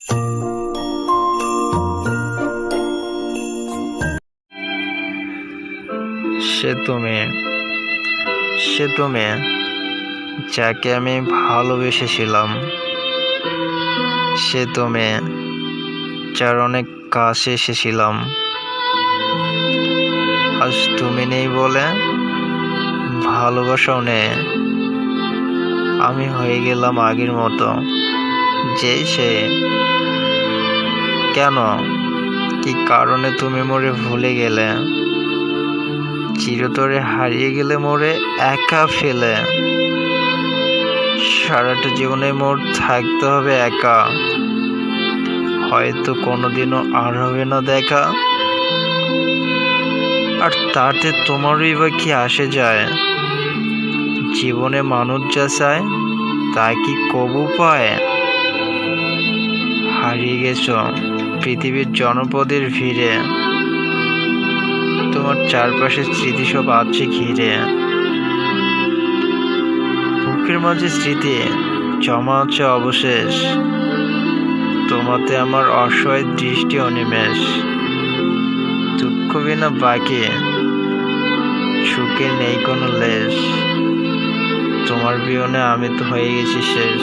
সে তুমি সে তুমি যাকে আমি ভালোবেসেছিলাম, সে তুমি যার অনেক কাছে এসেছিলাম। আজ তুমি নেই বলে ভালোবাসাও নেই। আমি হয়ে গেলাম আগের মতো, যেই সে। কেন, কি কারণে তুমি মোরে ভুলে গেলে? চিরতরে হারিয়ে গেলে মোরে একা ফেলে। সারাটা জীবনে মোর থাকতে হবে একা, হয়তো কোনোদিনও আর হবে না দেখা। আর তাতে তোমারই বা কি আসে যায়? জীবনে মানুষ যা চায় তা কি কবু পায়? হারিয়ে গেছ পৃথিবীর জনপদের ভিড়ে, তোমার চারপাশের স্মৃতি সব আছে ঘিরে। বুকের মাঝে স্মৃতি জমা আছে অবশেষ, তোমাতে আমার অসহায় দৃষ্টি অনিমেষ। দুঃখ বিনা বাকি, সুখে নেই কোনো লেশ। তোমার বিহনে আমি তো হয়ে গেছি শেষ।